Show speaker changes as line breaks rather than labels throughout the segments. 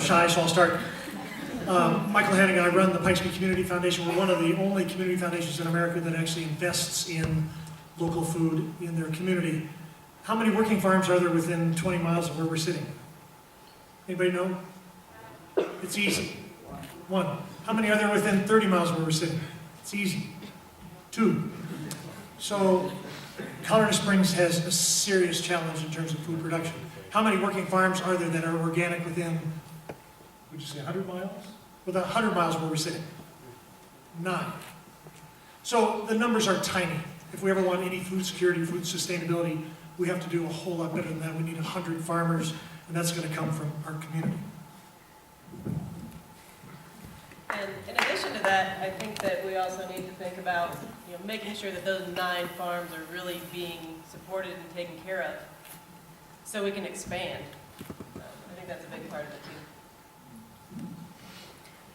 shy, so I'll start. Michael Hannigan, I run the Pikespeed Community Foundation. We're one of the only community foundations in America that actually invests in local food in their community. How many working farms are there within 20 miles of where we're sitting? Anybody know? It's easy. 1. How many are there within 30 miles of where we're sitting? It's easy. 2. So Colorado Springs has a serious challenge in terms of food production. How many working farms are there that are organic within, would you say 100 miles? Within 100 miles of where we're sitting? 9. So the numbers are tiny. If we ever want any food security, food sustainability, we have to do a whole lot better than that. We need 100 farmers, and that's going to come from our community.
And in addition to that, I think that we also need to think about, making sure that those 9 farms are really being supported and taken care of, so we can expand. I think that's a big part of it too.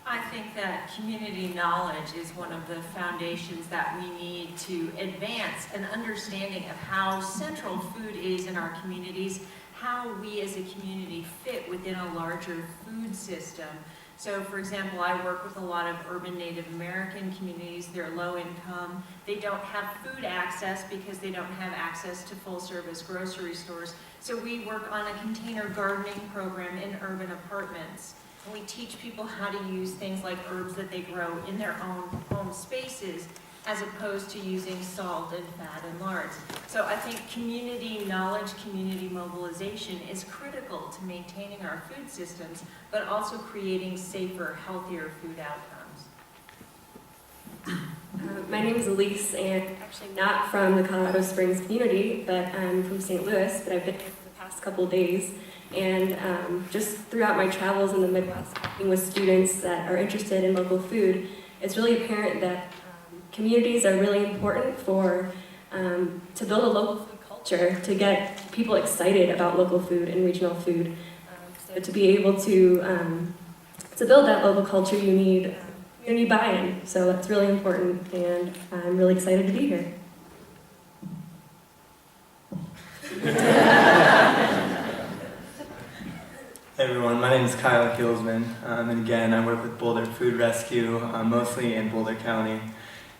I think that community knowledge is one of the foundations that we need to advance an understanding of how central food is in our communities, how we as a community fit within a larger food system. So, for example, I work with a lot of urban Native American communities. They're low income. They don't have food access because they don't have access to full-service grocery stores. So we work on a container gardening program in urban apartments. And we teach people how to use things like herbs that they grow in their own home spaces, as opposed to using salt and fat and lards. So I think community knowledge, community mobilization is critical to maintaining our food systems, but also creating safer, healthier food outcomes.
My name is Alyse, and actually not from the Colorado Springs community, but I'm from St. Louis, but I've been here for the past couple of days. And just throughout my travels in the Midwest, talking with students that are interested in local food, it's really apparent that communities are really important for to build a local food culture, to get people excited about local food and regional food. So to be able to build that local culture, you need community buy-in. So that's really important, and I'm really excited to be here.
Hey everyone, my name is Huelsman, and again I work with Boulder Food Rescue, mostly in Boulder County.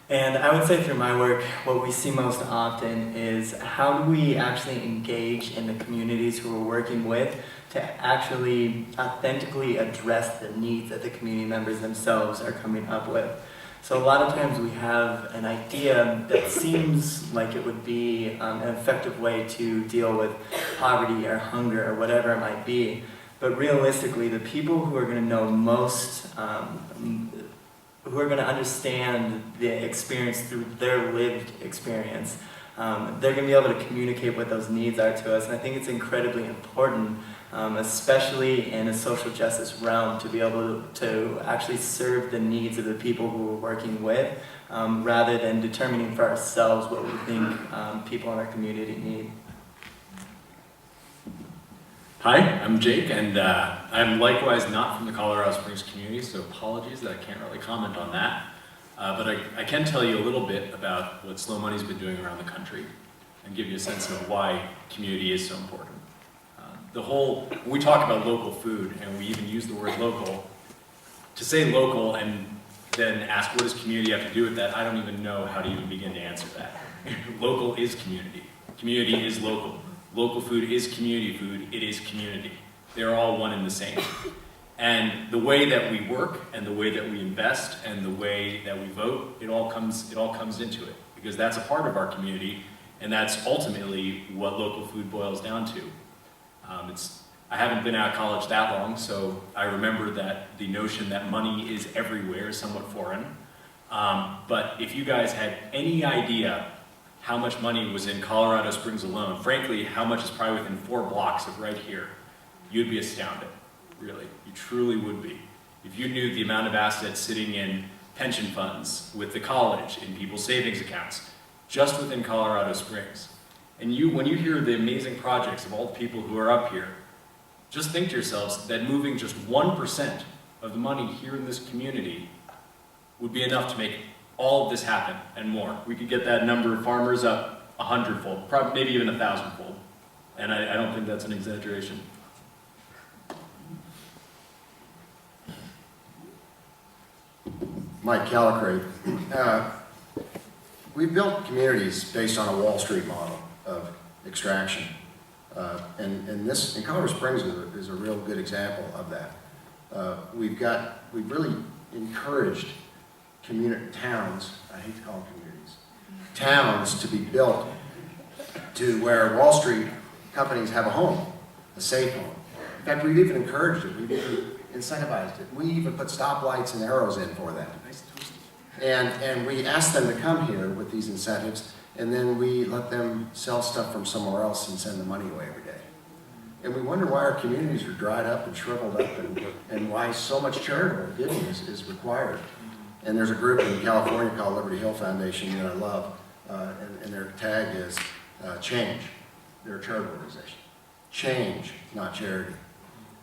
And I would say through my work, what we see most often is how do we actually engage in the communities who we're working with to actually authentically address the needs that the community members themselves are coming up with. So a lot of times we have an idea that seems like it would be an effective way to deal with poverty or hunger or whatever it might be. But realistically, the people who are going to know most, who are going to understand the experience through their lived experience, they're going to be able to communicate what those needs are to us. And I think it's incredibly important, especially in a social justice realm, to be able to actually serve the needs of the people who we're working with, rather than determining for ourselves what we think people in our community need.
Hi, I'm Jake, and I'm likewise not from the Colorado Springs community, so apologies that I can't really comment on that. But I can tell you a little bit about what Slow Money's been doing around the country and give you a sense of why community is so important. When we talk about local food, and we even use the word local, to say local and then ask what does community have to do with that, I don't even know how to even begin to answer that. Local is community. Community is local. Local food is community food, it is community. They're all one and the same. And the way that we work, and the way that we invest, and the way that we vote, it all comes into it. Because that's a part of our community, and that's ultimately what local food boils down to. I haven't been out of college that long, so I remember that the notion that money is everywhere is somewhat foreign. But if you guys had any idea how much money was in Colorado Springs alone, frankly, how much is probably within 4 blocks of right here, you'd be astounded, really. You truly would be. If you knew the amount of assets sitting in pension funds, with the college, in people's savings accounts, just within Colorado Springs. And when you hear the amazing projects of all the people who are up here, just think to yourselves that moving just 1% of the money here in this community would be enough to make all of this happen and more. We could get that number of farmers up 100-fold, probably maybe even 1,000-fold. And I don't think that's an exaggeration.
Mike Callicrate. We've built communities based on a Wall Street model of extraction. And Colorado Springs is a real good example of that. We've really encouraged towns, I hate to call them communities, towns to be built to where Wall Street companies have a home, a safe home. In fact, we've even encouraged it, we've even incentivized it. We even put stoplights and arrows in for them. And we ask them to come here with these incentives, and then we let them sell stuff from somewhere else and send the money away every day. And we wonder why our communities are dried up and shriveled up, and why so much charitable giving is required. And there's a group in California called Liberty Hill Foundation that I love, and their tag is change. They're a charitable organization. Change, not charity.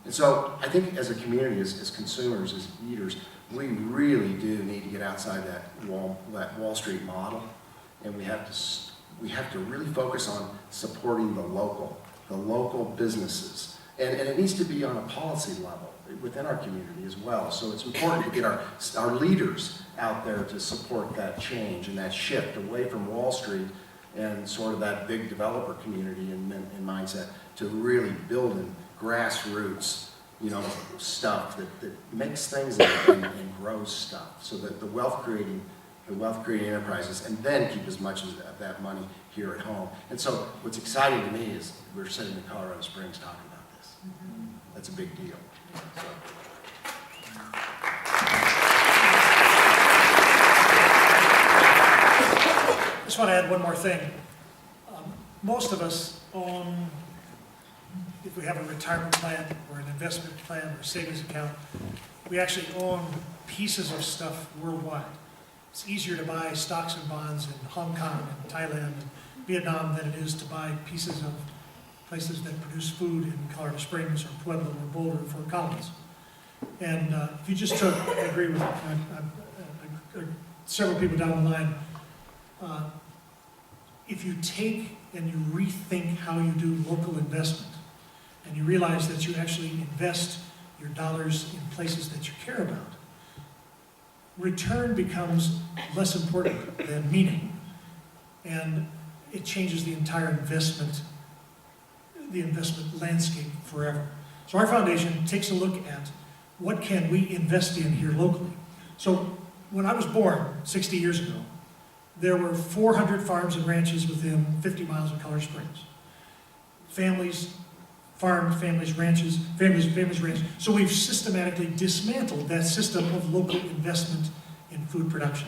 And so I think as a community, as consumers, as eaters, we really do need to get outside that Wall Street model, and we have to really focus on supporting the local businesses. And it needs to be on a policy level within our community as well. So it's important to get our leaders out there to support that change and that shift away from Wall Street and sort of that big developer community and mindset to really building grassroots, stuff that makes things and grows stuff, so that the wealth creating enterprises, and then keep as much of that money here at home. And so what's exciting to me is we're sitting in Colorado Springs talking about this. That's a big deal. So.
I just want to add one more thing. Most of us own, if we have a retirement plan or an investment plan or savings account, we actually own pieces of stuff worldwide. It's easier to buy stocks and bonds in Hong Kong and Thailand and Vietnam than it is to buy pieces of places that produce food in Colorado Springs or Pueblo or Boulder or Fort Collins. And if you just took, I agree with several people down the line, if you take and you rethink how you do local investment, and you realize that you actually invest your dollars in places that you care about, return becomes less important than meaning, and it changes the entire investment landscape forever. So our foundation takes a look at what can we invest in here locally. So when I was born 60 years ago, there were 400 farms and ranches within 50 miles of Colorado Springs. Families farmed, families ranches, families ranches. So we've systematically dismantled that system of local investment in food production.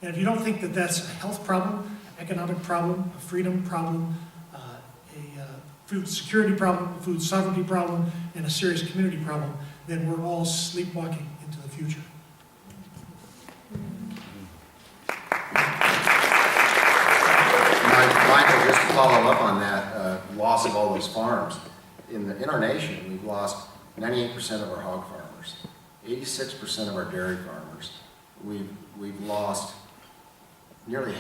And if you don't think that that's a health problem, an economic problem, a freedom problem, a food security problem, a food sovereignty problem, and a serious community problem, then we're all sleepwalking into the future.
Michael, just to follow up on that loss of all those farms, in our nation, we've lost 98% of our hog farmers, 86% of our dairy farmers. We've lost nearly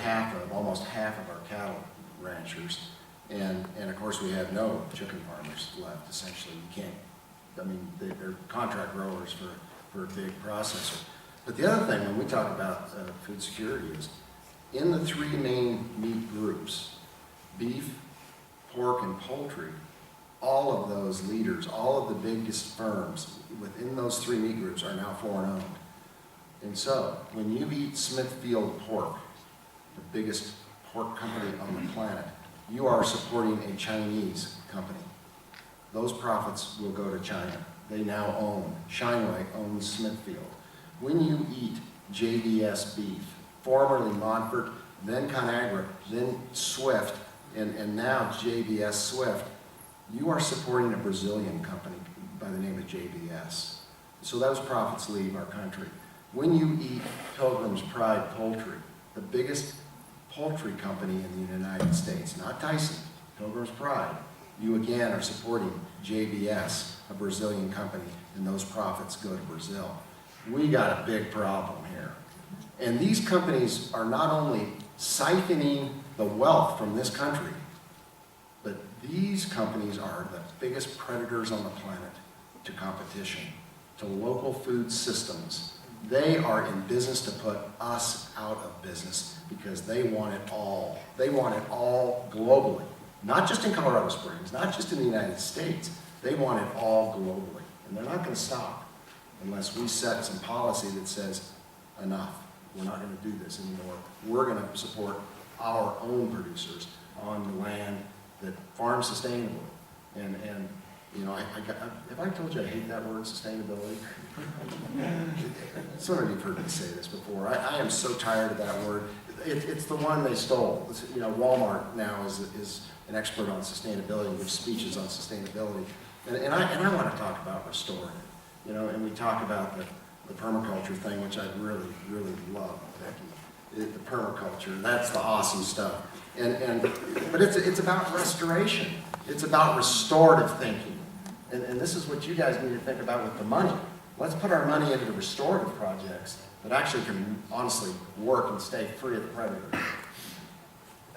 almost half of our cattle ranchers, and of course we have no chicken farmers left. Essentially, you can't. They're contract growers for a big processor. But the other thing, when we talk about food security, is in the three main meat groups, beef, pork, and poultry, all of those leaders, all of the biggest firms within those three meat groups are now foreign owned. And so, when you eat Smithfield pork, the biggest pork company on the planet, you are supporting a Chinese company. Those profits will go to China. They now own, Shineway owns Smithfield. When you eat JBS beef, formerly Montfort, then Conagra, then Swift, and now JBS Swift, you are supporting a Brazilian company by the name of JBS. So those profits leave our country. When you eat Pilgrim's Pride poultry, the biggest poultry company in the United States, not Tyson, Pilgrim's Pride, you again are supporting JBS, a Brazilian company, and those profits go to Brazil. We got a big problem here. And these companies are not only siphoning the wealth from this country, but these companies are the biggest predators on the planet to competition, to local food systems, They are in business to put us out of business because they want it all. They want it all globally. Not just in Colorado Springs, not just in the United States. They want it all globally. And they're not going to stop unless we set some policy that says, enough. We're not going to do this anymore. We're going to support our own producers on the land that farm sustainably. And you know, have I told you I hate that word, sustainability? Some of you have heard me say this before. I am so tired of that word. It's the one they stole. You know, Walmart now is an expert on sustainability, gives speeches on sustainability. And I want to talk about restoring it. You know, and we talk about the permaculture thing, which I really, really love, Becky. The permaculture, that's the awesome stuff. But it's about restoration. It's about restorative thinking. And this is what you guys need to think about with the money. Let's put our money into the restorative projects that actually can honestly work and stay free of the predator.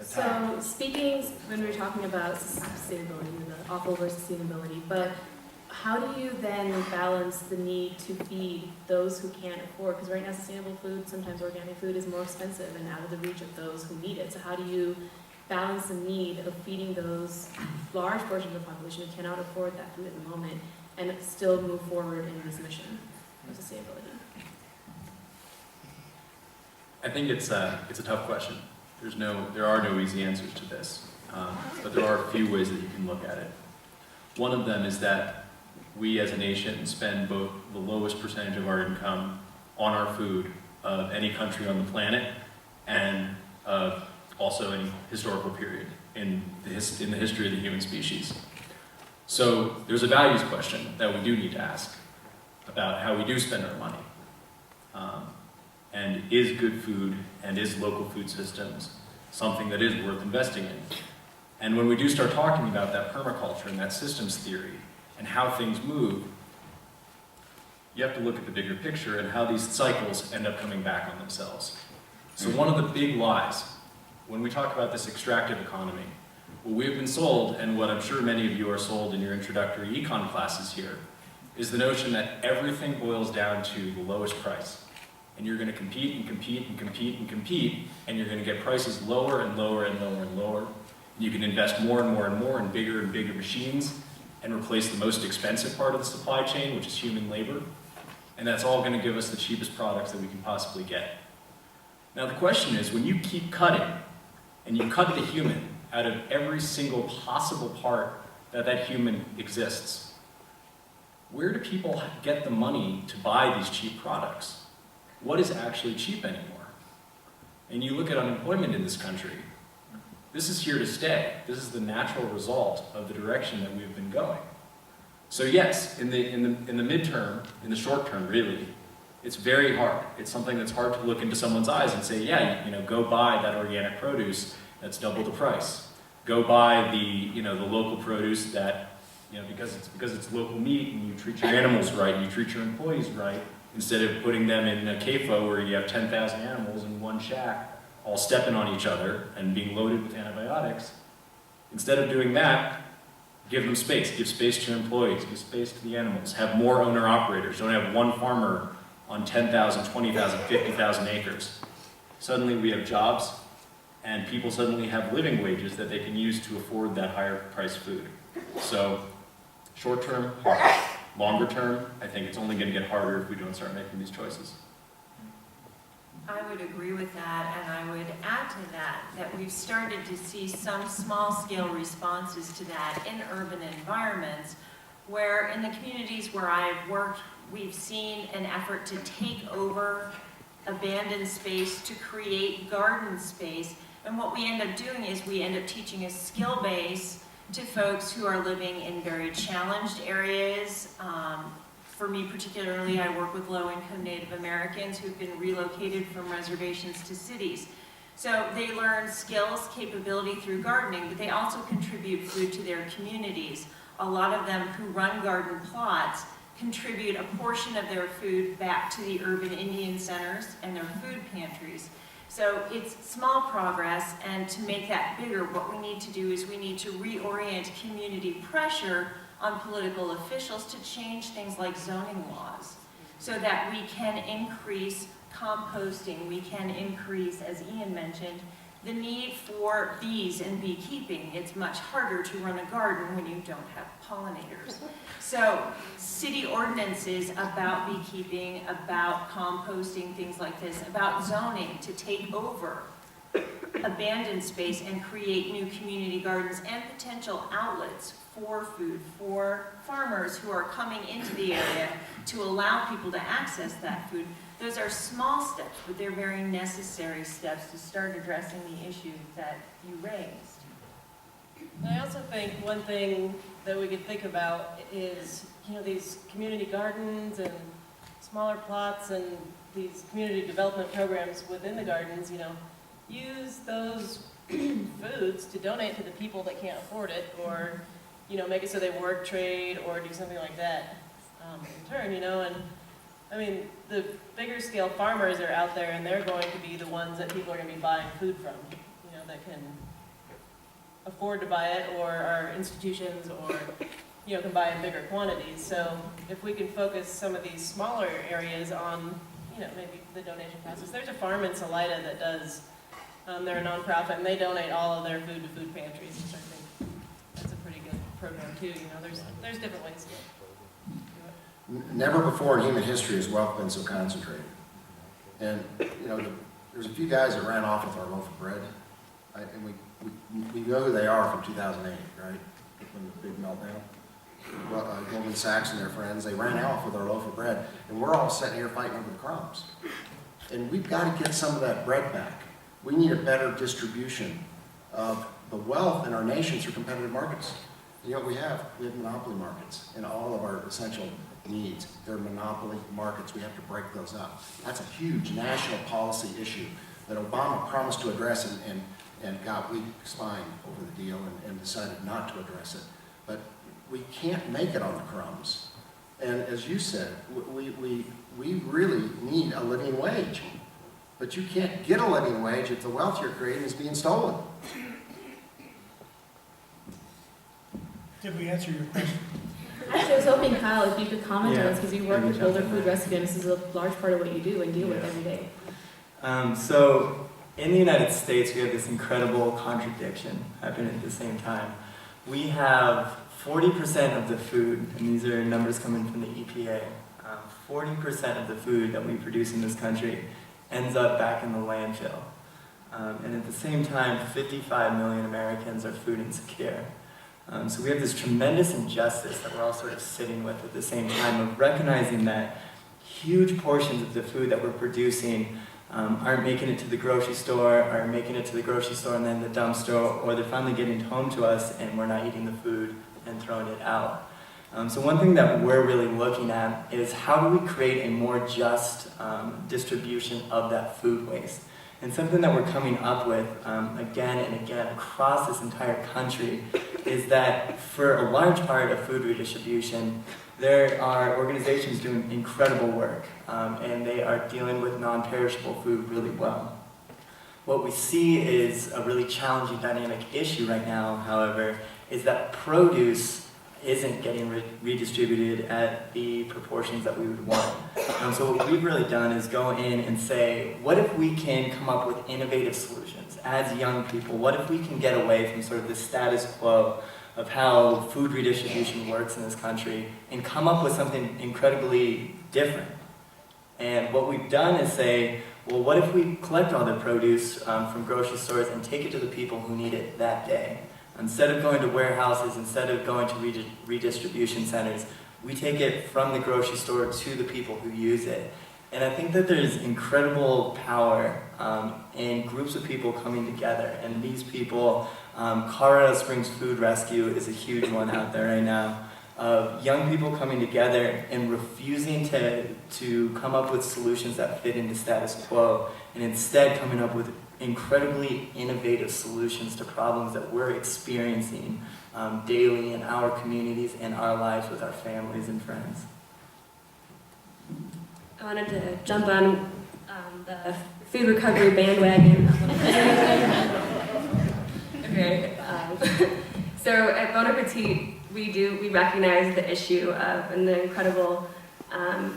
So speaking, when we were talking about sustainability, the awful word sustainability, but how do you then balance the need to feed those who can't afford? Because right now sustainable food, sometimes organic food, is more expensive and out of the reach of those who need it. So how do you balance the need of feeding those large portions of the population who cannot afford that food at the moment and still move forward in this mission of sustainability?
I think it's a tough question. There are no easy answers to this, but there are a few ways that you can look at it. One of them is that we as a nation spend both the lowest percentage of our income on our food of any country on the planet and of also any historical period in the history of the human species. So there's a values question that we do need to ask about how we do spend our money. And is good food and is local food systems something that is worth investing in? And when we do start talking about that permaculture and that systems theory and how things move, you have to look at the bigger picture and how these cycles end up coming back on themselves. So one of the big lies, when we talk about this extractive economy, what we have been sold, and what I'm sure many of you are sold in your introductory econ classes here, is the notion that everything boils down to the lowest price. And you're going to compete and compete and compete and compete, and you're going to get prices lower and lower and lower and lower. You can invest more and more and more in bigger and bigger machines and replace the most expensive part of the supply chain, which is human labor. And that's all going to give us the cheapest products that we can possibly get. Now the question is, when you keep cutting, and you cut the human out of every single possible part that human exists, where do people get the money to buy these cheap products? What is actually cheap anymore? And you look at unemployment in this country, this is here to stay. This is the natural result of the direction that we've been going. So yes, in the midterm, in the short term really, it's very hard. It's something that's hard to look into someone's eyes and say, yeah, go buy that organic produce that's double the price. Go buy the local produce that, because it's local meat and you treat your animals right and you treat your employees right, instead of putting them in a CAFO where you have 10,000 animals in one shack all stepping on each other and being loaded with antibiotics. Instead of doing that, give them space. Give space to your employees. Give space to the animals. Have more owner-operators. Don't have one farmer on 10,000, 20,000, 50,000 acres. Suddenly we have jobs, and people suddenly have living wages that they can use to afford that higher priced food. So, short term, hard. Longer term, I think it's only going to get harder if we don't start making these choices.
I would agree with that, and I would add to that we've started to see some small-scale responses to that in urban environments, where in the communities where I've worked, we've seen an effort to take over abandoned space, to create garden space, and what we end up doing is we end up teaching a skill base to folks who are living in very challenged areas. For me particularly, I work with low-income Native Americans who've been relocated from reservations to cities. So they learn skills, capability through gardening, but they also contribute food to their communities. A lot of them who run garden plots contribute a portion of their food back to the urban Indian centers and their food pantries. So it's small progress, and to make that bigger, what we need to do is we need to reorient community pressure on political officials to change things like zoning laws. so that we can increase composting, we can increase, as Ian mentioned, the need for bees and beekeeping. It's much harder to run a garden when you don't have pollinators. So city ordinances about beekeeping, about composting, things like this, about zoning to take over abandoned space and create new community gardens and potential outlets for food, for farmers who are coming into the area to allow people to access that food. Those are small steps, but they're very necessary steps to start addressing the issues that you raised.
And I also think one thing that we could think about is, these community gardens and smaller plots and these community development programs within the gardens, use those foods to donate to the people that can't afford it, or, make it so they work trade or do something like that in turn, and I mean, the bigger scale farmers are out there and they're going to be the ones that people are going to be buying food from, that can afford to buy it, or are institutions, or, can buy in bigger quantities. So if we can focus some of these smaller areas on, maybe the donation process. There's a farm in Salida that does, they're a nonprofit, and they donate all of their food to food pantries, which I think that's a pretty good program too. There's different ways to do it.
Never before in human history has wealth been so concentrated. And, there's a few guys that ran off with our loaf of bread, and we know who they are from 2008, right? When the big meltdown. Well, Goldman Sachs and their friends, they ran off with our loaf of bread, and we're all sitting here fighting over the crumbs. And we've got to get some of that bread back. We need a better distribution of the wealth in our nation through competitive markets. You know what we have? We have monopoly markets in all of our essential needs. They're monopoly markets. We have to break those up. That's a huge national policy issue that Obama promised to address and got weak spine over the deal and decided not to address it. But we can't make it on the crumbs. And as you said, we really need a living wage. But you can't get a living wage if the wealth you're creating is being stolen.
Did we answer your question?
Actually, I was hoping, Kyle, if you could comment on
Yeah.
this, because you work with Boulder Food Rescue, and this is a large part of what you do and deal with every day.
So in the United States, we have this incredible contradiction happening at the same time. We have 40% of the food, and these are numbers coming from the EPA, 40% of the food that we produce in this country ends up back in the landfill. And at the same time, 55 million Americans are food insecure. So we have this tremendous injustice that we're all sort of sitting with at the same time of recognizing that huge portions of the food that we're producing aren't making it to the grocery store, are making it to the grocery store and then the dumpster, or they're finally getting home to us and we're not eating the food and throwing it out. So one thing that we're really looking at is how do we create a more just distribution of that food waste? And something that we're coming up with again and again across this entire country is that for a large part of food redistribution, there are organizations doing incredible work, and they are dealing with non-perishable food really well. What we see is a really challenging dynamic issue right now, however, is that produce isn't getting redistributed at the proportions that we would want. So what we've really done is go in and say, what if we can come up with innovative solutions as young people? What if we can get away from sort of the status quo of how food redistribution works in this country and come up with something incredibly different? And what we've done is say, well, what if we collect all the produce from grocery stores and take it to the people who need it that day? Instead of going to warehouses, instead of going to redistribution centers, we take it from the grocery store to the people who use it. And I think that there's incredible power in groups of people coming together. And these people, Colorado Springs Food Rescue is a huge one out there right now, of young people coming together and refusing to come up with solutions that fit into status quo, and instead coming up with incredibly innovative solutions to problems that we're experiencing daily in our communities and our lives with our families and friends.
I wanted to jump on the food recovery bandwagon. Okay. So at Bon Appetit, we recognize the issue of and the incredible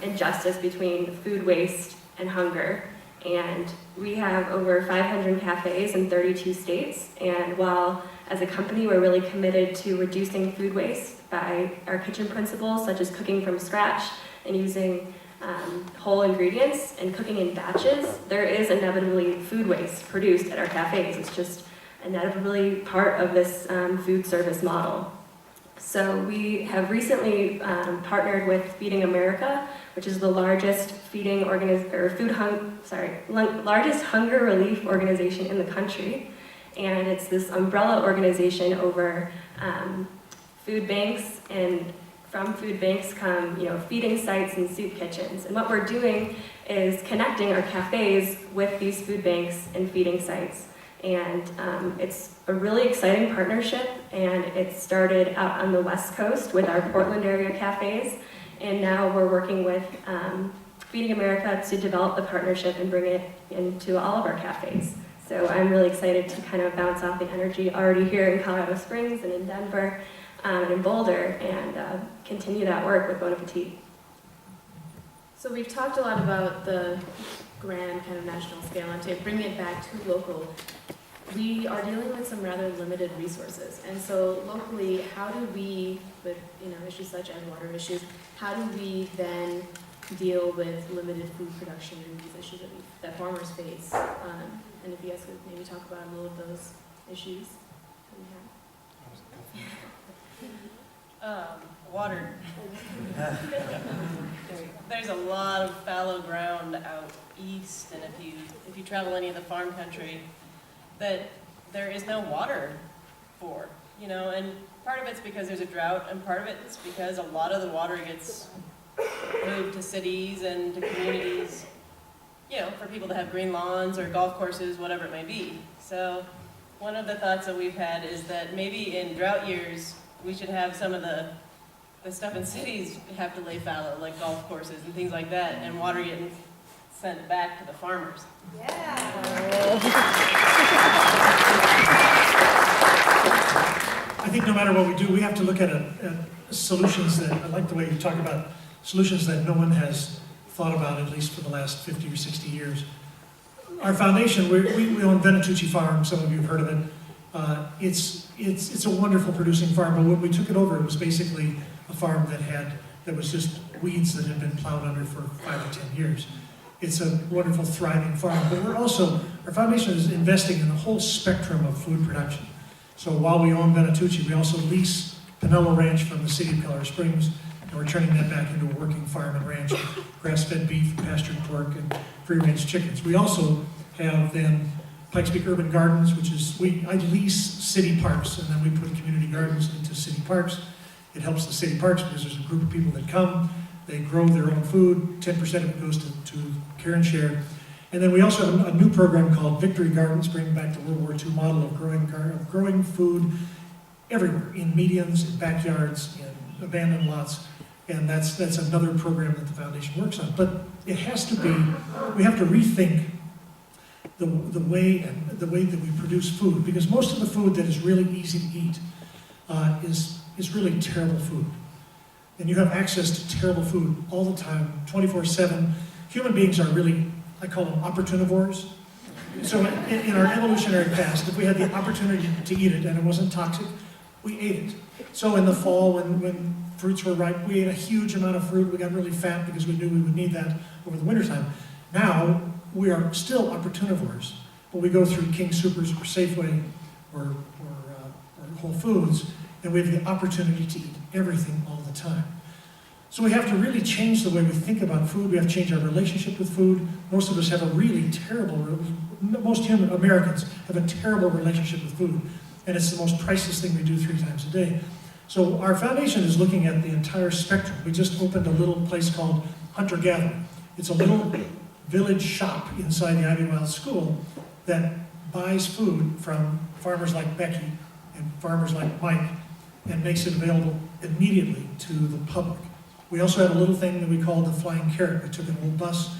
injustice between food waste and hunger. And we have over 500 cafes in 32 states. And while as a company we're really committed to reducing food waste by our kitchen principles, such as cooking from scratch and using whole ingredients and cooking in batches, there is inevitably food waste produced at our cafes. It's just inevitably part of this food service model. So we have recently partnered with Feeding America, which is the largest largest hunger relief organization in the country, and it's this umbrella organization over food banks, and from food banks come, feeding sites and soup kitchens. And what we're doing is connecting our cafes with these food banks and feeding sites. And it's a really exciting partnership, and it started out on the West Coast with our Portland area cafes, and now we're working with Feeding America to develop the partnership and bring it into all of our cafes. So I'm really excited to kind of bounce off the energy already here in Colorado Springs and in Denver and in Boulder, and continue that work with Bon Appetit.
So we've talked a lot about the grand kind of national scale, and to bring it back to local, we are dealing with some rather limited resources. And so locally, how do we, with issues such as water issues, how do we then deal with limited food production and these issues that farmers face? And if you guys could maybe talk about a little of those issues that we have.
Water. There's a lot of fallow ground out east, and if you travel any of the farm country, that there is no water for, and part of it's because there's a drought, and part of it's because a lot of the water gets moved to cities and to communities, for people to have green lawns or golf courses, whatever it may be. So one of the thoughts that we've had is that maybe in drought years, we should have some of the stuff in cities have to lay fallow, like golf courses and things like that, and water getting sent back to the farmers.
I think no matter what we do, we have to look at solutions that, I like the way you talk about solutions that no one has thought about, at least for the last 50 or 60 years. Our foundation, we own Venatucci Farm, some of you have heard of it. It's a wonderful producing farm, but when we took it over, it was basically a farm that was just weeds that had been plowed under for 5 or 10 years. It's a wonderful, thriving farm, but our foundation is investing in the whole spectrum of food production. So while we own Venatucci, we also lease Pinello Ranch from the city of Colorado Springs, and we're turning that back into a working farm and ranch with grass-fed beef, pastured pork, and free-range chickens. We also have then Pikes Peak Urban Gardens, which is, I lease city parks, and then we put community gardens into city parks. It helps the city parks because there's a group of people that come, they grow their own food, 10% of it goes to care and share. And then we also have a new program called Victory Gardens, bringing back the World War II model of growing food everywhere, in medians, in backyards, in abandoned lots. And that's another program that the foundation works on. But it has to be, we have to rethink the way that we produce food, because most of the food that is really easy to eat is really terrible food. And you have access to terrible food all the time, 24/7. Human beings are really, I call them opportunivores. So in our evolutionary past, if we had the opportunity to eat it and it wasn't toxic, we ate it. So in the fall, when fruits were ripe, we ate a huge amount of fruit. We got really fat because we knew we would need that over the wintertime. Now, we are still opportunivores, but we go through King Soopers or Safeway or Whole Foods, and we have the opportunity to eat everything all the time. So we have to really change the way we think about food. We have to change our relationship with food. Most of us have a really terrible, most Americans have a terrible relationship with food, and it's the most priceless thing we do 3 times a day. So our foundation is looking at the entire spectrum. We just opened a little place called Hunter Gatherer. It's a little village shop inside the Ivy Wild School that buys food from farmers like Beki and farmers like Mike and makes it available immediately to the public. We also have a little thing that we call the Flying Carrot. We took an old bus,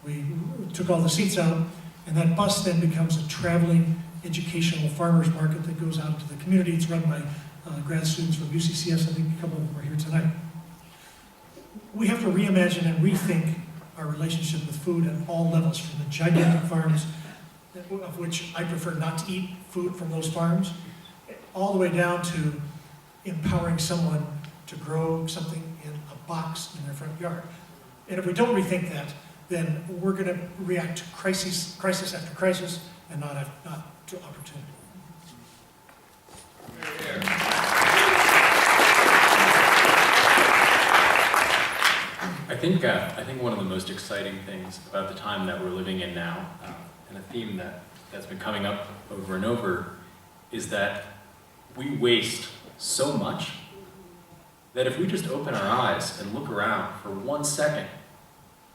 we took all the seats out, and that bus then becomes a traveling educational farmers market that goes out to the community. It's run by grad students from UCCS. I think a couple of them are here tonight. we have to reimagine and rethink our relationship with food at all levels, from the gigantic farms, of which I prefer not to eat food from those farms, all the way down to empowering someone to grow something in a box in their front yard. And if we don't rethink that, then we're going to react to crisis after crisis and not to opportunity.
I think one of the most exciting things about the time that we're living in now, and a theme that's been coming up over and over, is that we waste so much that if we just open our eyes and look around for 1 second,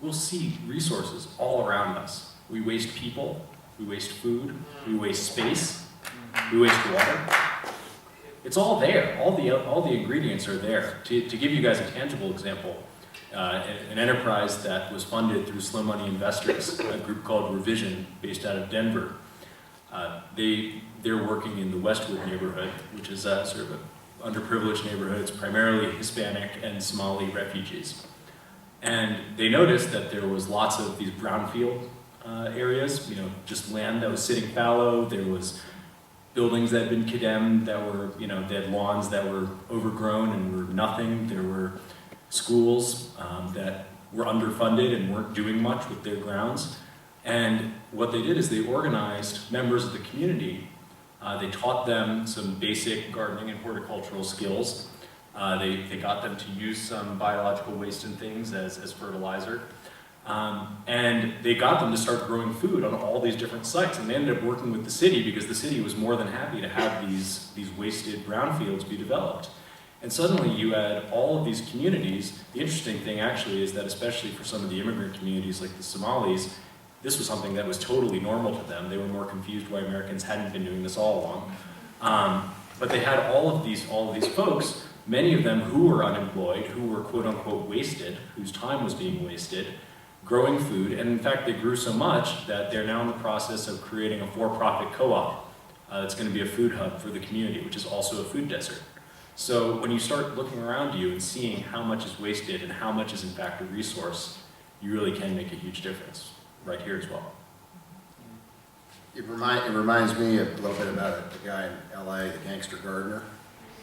we'll see resources all around us. We waste people, we waste food, we waste space, we waste water. It's all there. All the ingredients are there. To give you guys a tangible example, an enterprise that was funded through slow money investors, a group called Revision, based out of Denver. They're working in the Westwood neighborhood, which is sort of an underprivileged neighborhood. It's primarily Hispanic and Somali refugees. And they noticed that there was lots of these brownfield areas, just land that was sitting fallow. There was buildings that had been condemned that were, they had lawns that were overgrown and were nothing. There were schools that were underfunded and weren't doing much with their grounds. And what they did is they organized members of the community. They taught them some basic gardening and horticultural skills. They got them to use some biological waste and things as fertilizer. And they got them to start growing food on all these different sites. And they ended up working with the city because the city was more than happy to have these wasted brownfields be developed. And suddenly you had all of these communities. The interesting thing actually is that, especially for some of the immigrant communities like the Somalis, this was something that was totally normal to them. They were more confused why Americans hadn't been doing this all along. But they had all of these folks, many of them who were unemployed, who were quote unquote wasted, whose time was being wasted, growing food. And in fact, they grew so much that they're now in the process of creating a for-profit co-op that's going to be a food hub for the community, which is also a food desert. So when you start looking around you and seeing how much is wasted and how much is in fact a resource, you really can make a huge difference right here as well.
It reminds me a little bit about the guy in LA, the gangster gardener.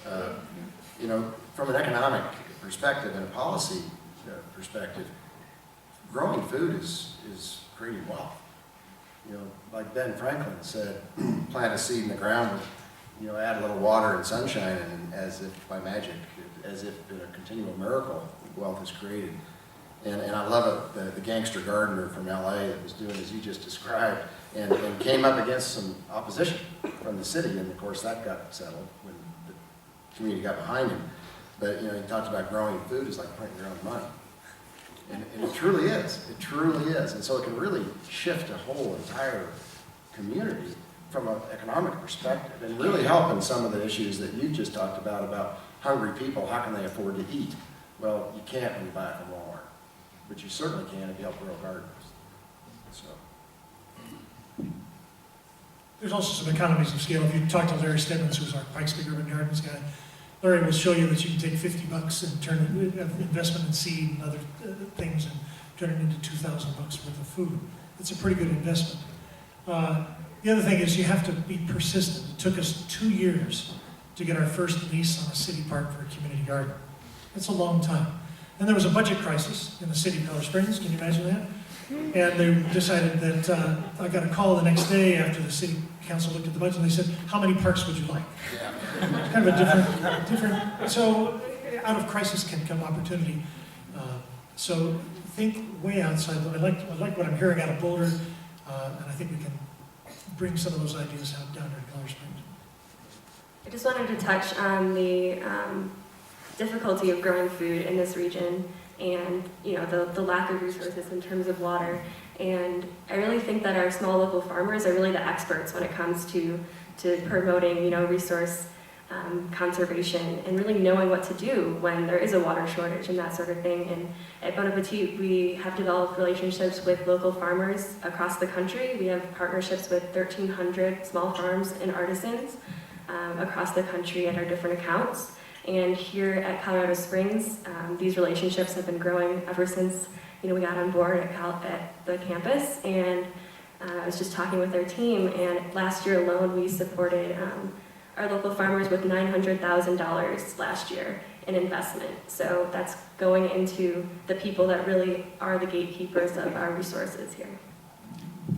From an economic perspective and a policy perspective, growing food is creating wealth. Like Ben Franklin said, plant a seed in the ground, add a little water and sunshine, and as if by magic, as if in a continual miracle, wealth is created. And I love it, the gangster gardener from LA that was doing as you just described, and came up against some opposition from the city, and of course that got settled when the community got behind him. But he talked about growing food is like printing your own money. And it truly is. It truly is. And so it can really shift a whole entire community from an economic perspective and really help in some of the issues that you just talked about hungry people. How can they afford to eat? Well, you can't when you buy it from Walmart, but you certainly can if you help grow gardeners. So.
There's also some economies of scale. If you talk to Larry Stedman, who's our Pikes Peak Urban Gardens guy, Larry will show you that you can take $50 and turn it, investment in seed and other things, and turn it into $2,000 worth of food. It's a pretty good investment. The other thing is you have to be persistent. It took us 2 years to get our first lease on a city park for a community garden. It's a long time. And there was a budget crisis in the city of Colorado Springs. Can you imagine that? And they decided that I got a call the next day after the city council looked at the budget, and they said, "How many parks would you like?" It's kind of a different. So out of crisis can come opportunity. So think way outside. I like what I'm hearing out of Boulder, and I think we can bring some of those ideas out down here to Colorado Springs.
I just wanted to touch on the difficulty of growing food in this region, and the lack of resources in terms of water. And I really think that our small local farmers are really the experts when it comes to promoting resource conservation and really knowing what to do when there is a water shortage and that sort of thing. And at Bon Appetit, we have developed relationships with local farmers across the country. We have partnerships with 1,300 small farms and artisans across the country at our different accounts. And here at Colorado Springs, these relationships have been growing ever since we got on board at the campus. And I was just talking with our team, and last year alone we supported our local farmers with $900,000 last year in investment. So that's going into the people that really are the gatekeepers of our resources here.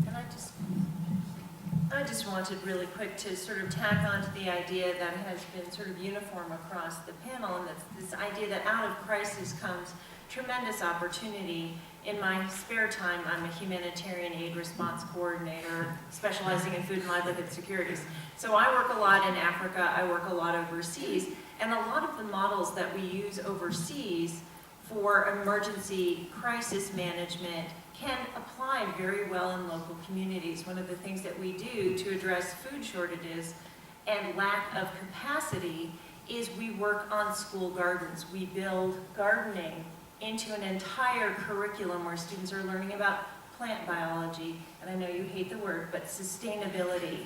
And I just wanted really quick to sort of tack on to the idea that has been sort of uniform across the panel, and that's this idea that out of crisis comes tremendous opportunity. In my spare time, I'm a humanitarian aid response coordinator specializing in food and livelihood securities. So I work a lot in Africa, I work a lot overseas, and a lot of the models that we use overseas for emergency crisis management can apply very well in local communities. One of the things that we do to address food shortages and lack of capacity is we work on school gardens. We build gardening into an entire curriculum where students are learning about plant biology, and I know you hate the word, but sustainability.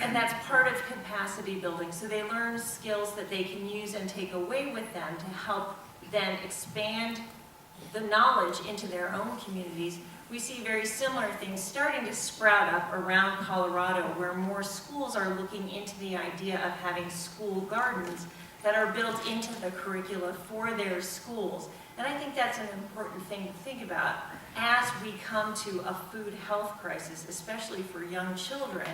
And that's part of capacity building. So they learn skills that they can use and take away with them to help then expand the knowledge into their own communities. We see very similar things starting to sprout up around Colorado, where more schools are looking into the idea of having school gardens that are built into the curricula for their schools. And I think that's an important thing to think about as we come to a food health crisis, especially for young children,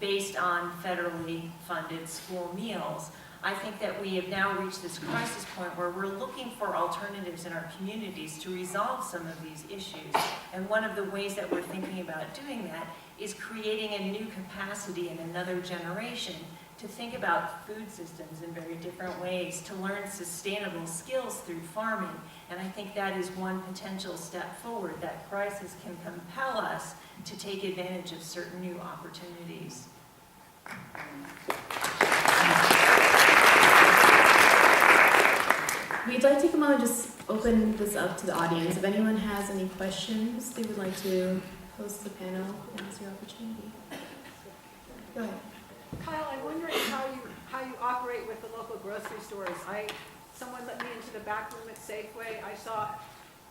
based on federally funded school meals. I think that we have now reached this crisis point where we're looking for alternatives in our communities to resolve some of these issues. And one of the ways that we're thinking about doing that is creating a new capacity in another generation to think about food systems in very different ways, to learn sustainable skills through farming. And I think that is one potential step forward, that crisis can compel us to take advantage of certain new opportunities.
We'd like to take a moment and just open this up to the audience. If anyone has any questions they would like to pose to the panel, now's your opportunity. Go ahead.
Kyle, I'm wondering how you operate with the local grocery stores. Someone let me into the back room at Safeway. I saw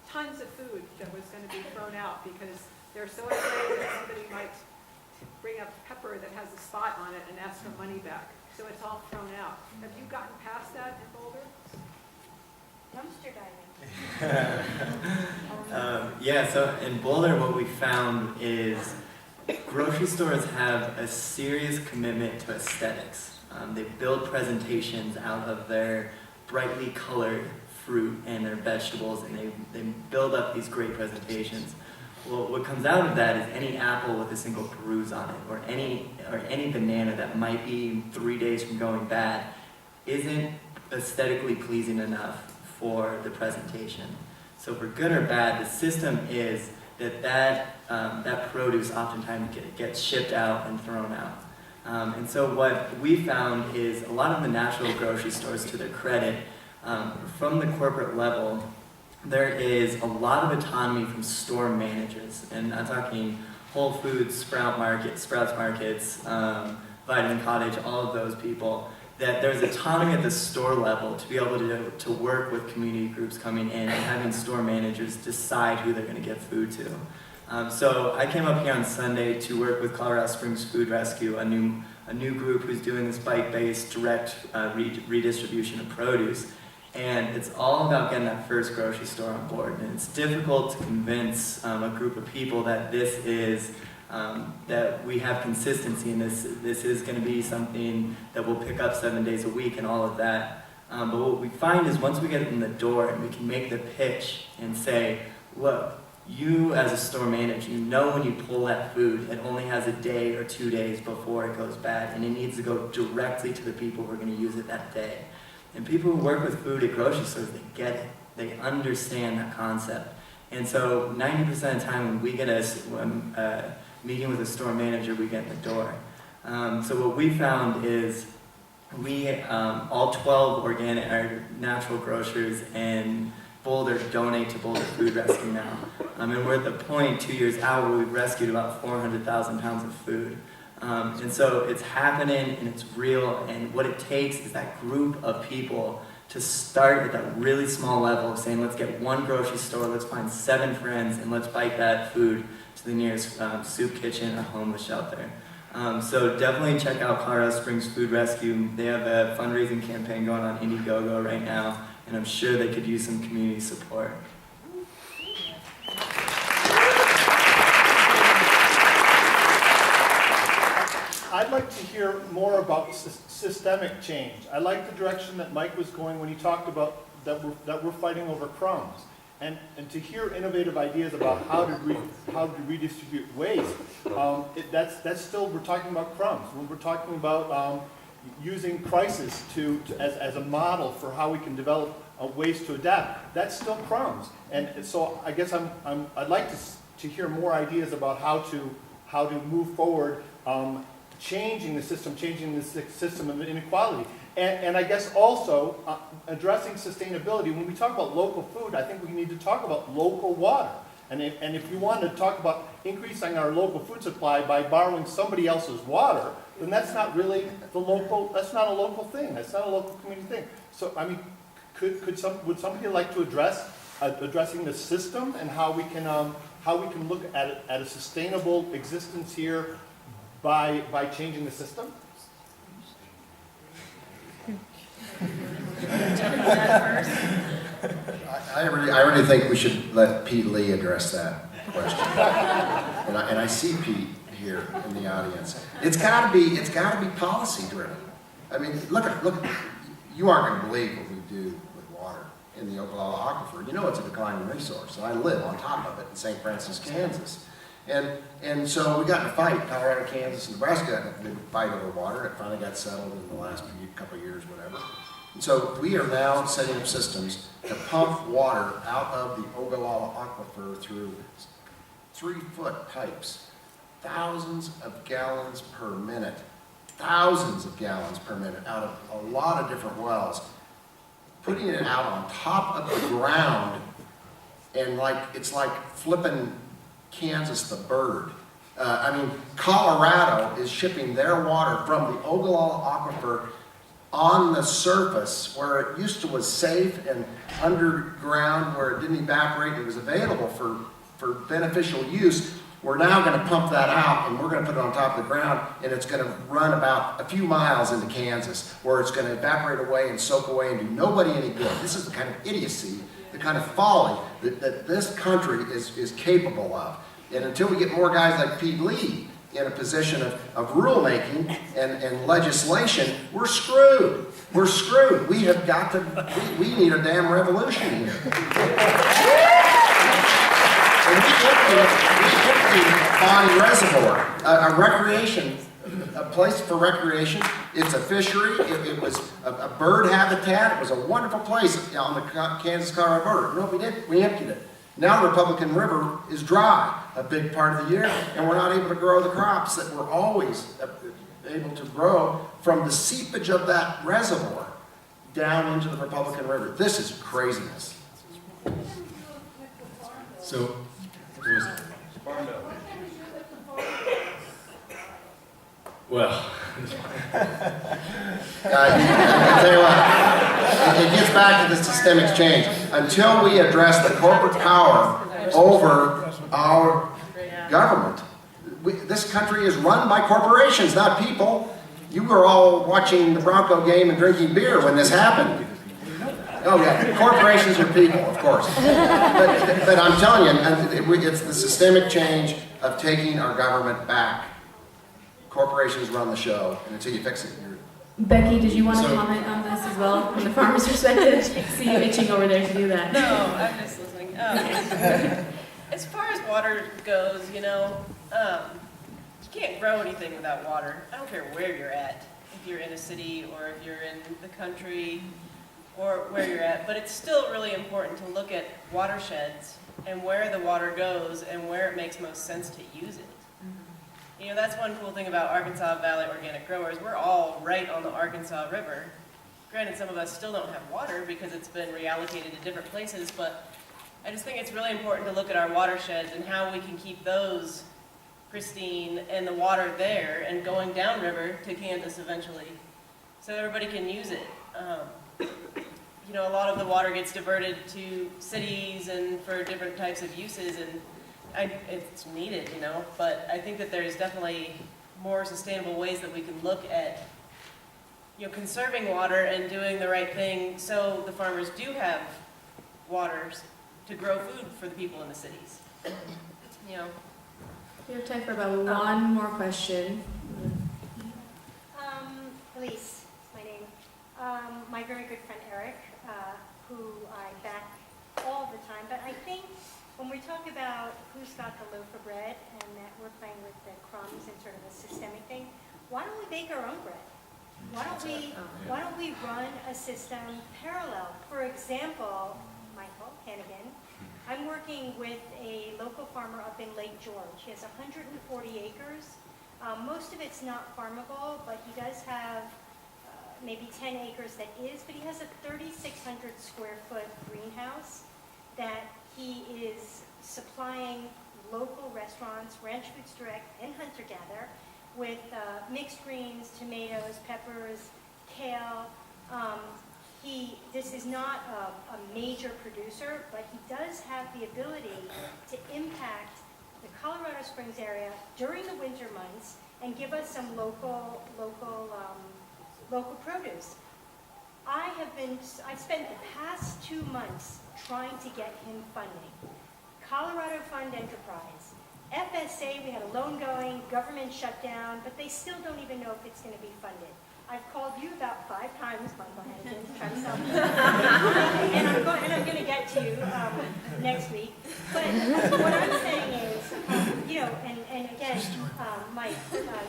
tons of food that was going to be thrown out because they're so afraid that somebody might bring up pepper that has a spot on it and ask for money back. So it's all thrown out. Have you gotten past that in Boulder?
Dumpster diving.
Yeah, so in Boulder what we found is grocery stores have a serious commitment to aesthetics. They build presentations out of their brightly colored fruit and their vegetables, and they build up these great presentations. Well, what comes out of that is any apple with a single bruise on it, or any banana that might be 3 days from going bad, isn't aesthetically pleasing enough for the presentation. So for good or bad, the system is that produce oftentimes gets shipped out and thrown out. And so what we found is a lot of the natural grocery stores, to their credit, from the corporate level, there is a lot of autonomy from store managers. And I'm talking Whole Foods, Sprouts Markets, Vitamin Cottage, all of those people, that there's autonomy at the store level to be able to work with community groups coming in and having store managers decide who they're going to give food to. So I came up here on Sunday to work with Colorado Springs Food Rescue, a new group who's doing this bike-based direct redistribution of produce. And it's all about getting that first grocery store on board. And it's difficult to convince a group of people that this is that we have consistency in this is going to be something that we'll pick up 7 days a week and all of that. But what we find is once we get in the door and we can make the pitch and say, look, you as a store manager, you know when you pull that food, it only has a day or 2 days before it goes bad, and it needs to go directly to the people who are going to use it that day. And people who work with food at grocery stores, they get it. They understand that concept. And so 90% of the time when we get a meeting with a store manager, we get in the door. So what we found is we, all 12 organic or natural grocers in Boulder donate to Boulder Food Rescue now. And we're at the point 2 years out where we've rescued about 400,000 pounds of food. And so it's happening and it's real, and what it takes is that group of people to start at that really small level of saying, let's get one grocery store, let's find 7 friends, and let's bike that food to the nearest soup kitchen or homeless shelter. So definitely check out Colorado Springs Food Rescue. They have a fundraising campaign going on Indiegogo right now, and I'm sure they could use some community support.
I'd like to hear more about systemic change. I like the direction that Mike was going when he talked about that we're fighting over crumbs. And to hear innovative ideas about how to redistribute waste, that's still, we're talking about crumbs. When we're talking about using crisis as a model for how we can develop ways to adapt, that's still crumbs. And so I guess I'd like to hear more ideas about how to move forward, changing the system of inequality. And I guess also addressing sustainability. When we talk about local food, I think we need to talk about local water. And if we want to talk about increasing our local food supply by borrowing somebody else's water, then that's not really that's not a local thing. That's not a local community thing. So I mean, would somebody like to addressing the system and how we can look at a sustainable existence here by changing the system?
I really think we should let Pete Lee address that question. And I see Pete here in the audience. It's got to be policy driven. I mean, look, you aren't going to believe what we do with water in the Oglala Aquifer. You know it's a declining resource, and I live on top of it in St. Francis, Kansas. And so we got in a fight. Colorado, Kansas, and Nebraska got in a big fight over water. It finally got settled in the last couple of years, whatever. And so we are now setting up systems to pump water out of the Ogallala Aquifer through 3-foot pipes. Thousands of gallons per minute. Thousands of gallons per minute out of a lot of different wells. Putting it out on top of the ground, and it's like flipping Kansas the bird. I mean, Colorado is shipping their water from the Ogallala Aquifer on the surface where it used to was safe and underground where it didn't evaporate and it was available for beneficial use. We're now going to pump that out and we're going to put it on top of the ground, and it's going to run about a few miles into Kansas where it's going to evaporate away and soak away and do nobody any good. This is the kind of idiocy, the kind of folly that this country is capable of. And until we get more guys like Pete Lee in a position of rulemaking and legislation, we're screwed. We're screwed. We have got to, we need a damn revolution here. And we took the Bonnie Reservoir, a place for recreation. It's a fishery. It was a bird habitat. It was a wonderful place on the Kansas-Colorado border. You know what we did? We emptied it. Now the Republican River is dry a big part of the year, and we're not able to grow the crops that we're always able to grow from the seepage of that reservoir down into the Republican River. This is craziness.
So, well,
I tell you what, it gets back to the systemic change. Until we address the corporate power over our government, this country is run by corporations, not people. You were all watching the Bronco game and drinking beer when this happened. Oh yeah, corporations are people, of course. But I'm telling you, it's the systemic change of taking our government back. Corporations run the show, and until you fix it, you're...
Becky, did you want to comment on this as well from the farmer's perspective? See you itching over there to do that.
No, I'm just listening. As far as water goes, you can't grow anything without water. I don't care where you're at, if you're in a city or if you're in the country or where you're at, but it's still really important to look at watersheds and where the water goes and where it makes most sense to use it. That's one cool thing about Arkansas Valley Organic Growers. We're all right on the Arkansas River. Granted, some of us still don't have water because it's been reallocated to different places, but I just think it's really important to look at our watersheds and how we can keep those pristine and the water there and going downriver to Kansas eventually, so everybody can use it. You know, a lot of the water gets diverted to cities and for different types of uses, and it's needed, you know, but I think that there's definitely more sustainable ways that we can look at, you know, conserving water and doing the right thing so the farmers do have waters to grow food for the people in the cities. You know.
We have time for about one more question.
Alyse is my name. My very good friend Eric, who I back all the time, but I think when we talk about who's got the loaf of bread and that we're playing with the crumbs and sort of a systemic thing, why don't we bake our own bread? Why don't we run a system parallel? For example, Michael Hannigan, I'm working with a local farmer up in Lake George. He has 140 acres. Most of it's not farmable, but he does have maybe 10 acres that is, but he has a 3,600 square foot greenhouse that he is supplying local restaurants, Ranch Foods Direct, and Hunter Gather with mixed greens, tomatoes, peppers, kale. This is not a major producer, but he does have the ability to impact the Colorado Springs area during the winter months and give us some local produce. I spent the past 2 months trying to get him funding. Colorado Fund Enterprise. FSA, we had a loan going, government shut down, but they still don't even know if it's going to be funded. I've called you about 5 times, Michael Hannigan, to try to sell me. and I'm going to get to you next week. But what I'm saying is, you know, and again, Mike,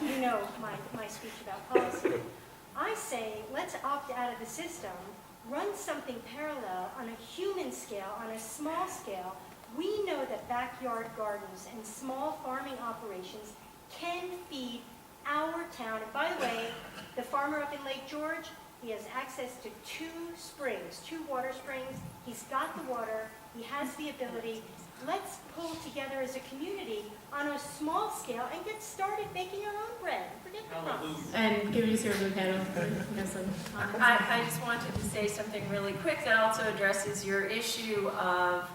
you know my speech about policy. I say, let's opt out of the system, run something parallel on a human scale, on a small scale. We know that backyard gardens and small farming operations can feed our town. And by the way, the farmer up in Lake George, he has access to 2 springs, 2 water springs. He's got the water. He has the ability. Let's pull together as a community on a small scale and get started making our own bread. Forget the crumbs.
And give it to the panel. You have some comments?
I just wanted to say something really quick that also addresses your issue of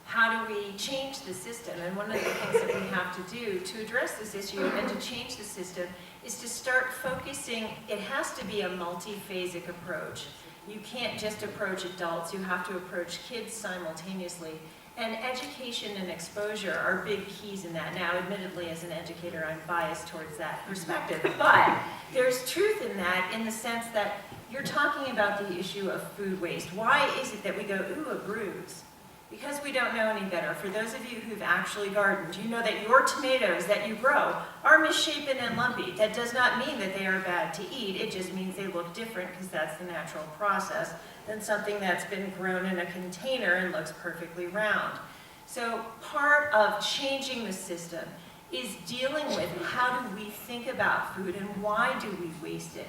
how do we change the system? And one of the things that we have to do to address this issue and to change the system is to start focusing. It has to be a multi-phasic approach. You can't just approach adults, you have to approach kids simultaneously. And education and exposure are big keys in that. Now, admittedly, as an educator, I'm biased towards that perspective. But there's truth in that in the sense that you're talking about the issue of food waste. Why is it that we go, ooh, a bruise? Because we don't know any better. For those of you who've actually gardened, you know that your tomatoes that you grow are misshapen and lumpy. That does not mean that they are bad to eat. It just means they look different because that's the natural process than something that's been grown in a container and looks perfectly round. So part of changing the system is dealing with how do we think about food and why do we waste it.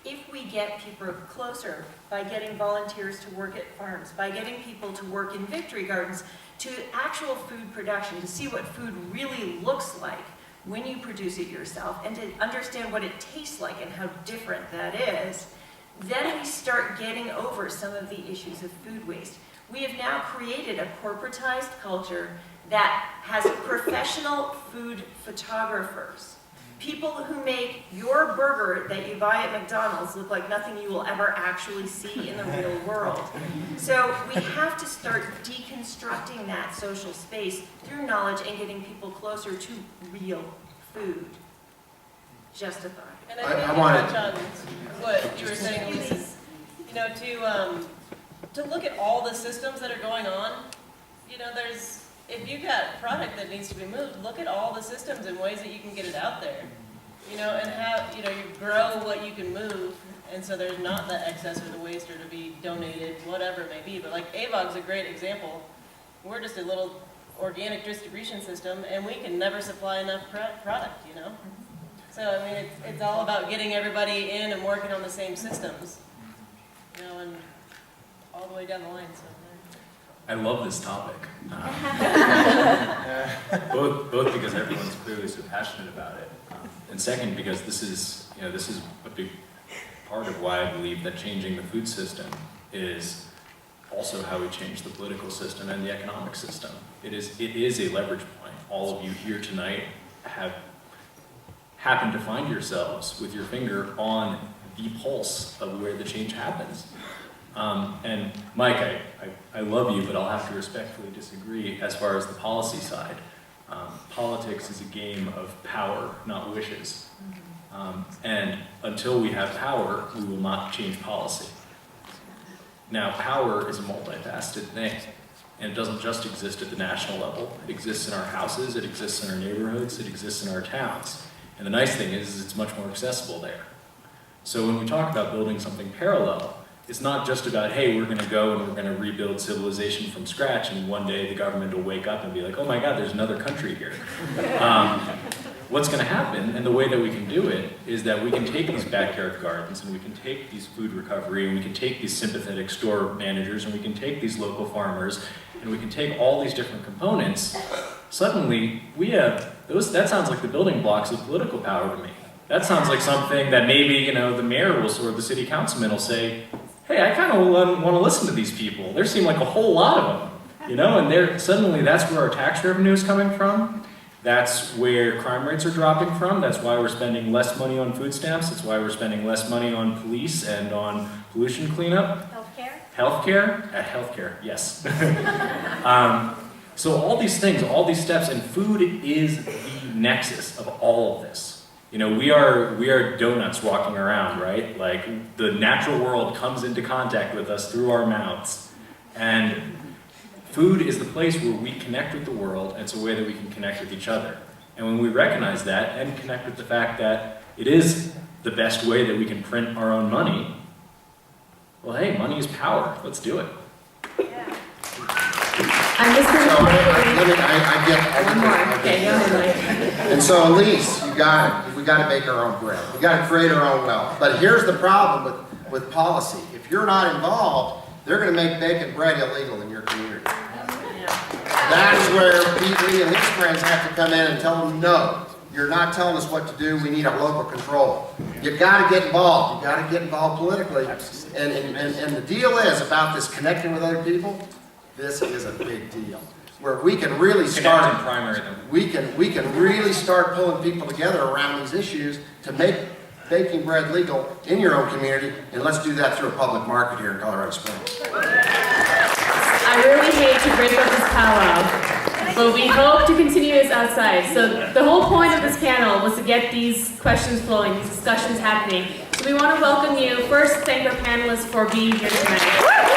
If we get people closer by getting volunteers to work at farms, by getting people to work in victory gardens, to actual food production, to see what food really looks like when you produce it yourself, and to understand what it tastes like and how different that is, then we start getting over some of the issues of food waste. We have now created a corporatized culture that has professional food photographers. People who make your burger that you buy at McDonald's look like nothing you will ever actually see in the real world. So we have to start deconstructing that social space through knowledge and getting people closer to real food. Just a thought.
And I think to touch on what you were saying, Alyse, is, you know, to look at all the systems that are going on, you know, if you've got product that needs to be moved, look at all the systems and ways that you can get it out there. You know, and have, you know, you grow what you can move, and so there's not the excess or the waste or to be donated, whatever it may be. But like Avog's a great example. We're just a little organic distribution system, and we can never supply enough product, you know? So, I mean, it's all about getting everybody in and working on the same systems, you know, and all the way down the line. So.
I love this topic. Both because everyone's clearly so passionate about it, and second because this is a big part of why I believe that changing the food system is also how we change the political system and the economic system. It is a leverage point. All of you here tonight have happened to find yourselves with your finger on the pulse of where the change happens. And Mike, I love you, but I'll have to respectfully disagree as far as the policy side. Politics is a game of power, not wishes. And until we have power, we will not change policy. Now, power is a multifaceted thing, and it doesn't just exist at the national level. It exists in our houses, it exists in our neighborhoods, it exists in our towns. And the nice thing is it's much more accessible there. So when we talk about building something parallel, it's not just about, hey, we're going to go and we're going to rebuild civilization from scratch, and one day the government will wake up and be like, oh my God, there's another country here. What's going to happen, and the way that we can do it, is that we can take these backyard gardens, and we can take these food recovery, and we can take these sympathetic store managers, and we can take these local farmers, and we can take all these different components. Suddenly, we have those. That sounds like the building blocks of political power to me. That sounds like something that maybe the mayor will, or the city councilman will say, hey, I kind of want to listen to these people. There seem like a whole lot of them, and suddenly that's where our tax revenue is coming from. That's where crime rates are dropping from. That's why we're spending less money on food stamps. That's why we're spending less money on police and on pollution cleanup.
Healthcare?
Healthcare, yes. So all these things, all these steps, and food is the nexus of all of this. We are donuts walking around, right? Like the natural world comes into contact with us through our mouths. And food is the place where we connect with the world, and it's a way that we can connect with each other. And when we recognize that and connect with the fact that it is the best way that we can print our own money, well, hey, money is power. Let's do it.
Yeah.
I'm just going
I get
one more. Okay, go ahead, Mike.
And so, Alyse, we got to make our own bread. We got to create our own wealth. But here's the problem with policy. If you're not involved, they're going to make baking bread illegal in your community. That's where Pete and his friends have to come in and tell them, no, you're not telling us what to do. We need a local control. You've got to get involved. You've got to get involved politically. And the deal is about this connecting with other people. This is a big deal. Where we can really start we can really start pulling people together around these issues to make baking bread legal in your own community, and let's do that through a public market here in Colorado Springs.
I really hate to break up this powwow, but we hope to continue this outside. So the whole point of this panel was to get these questions flowing, these discussions happening. So we want to welcome you. First, thank our panelists for being here tonight.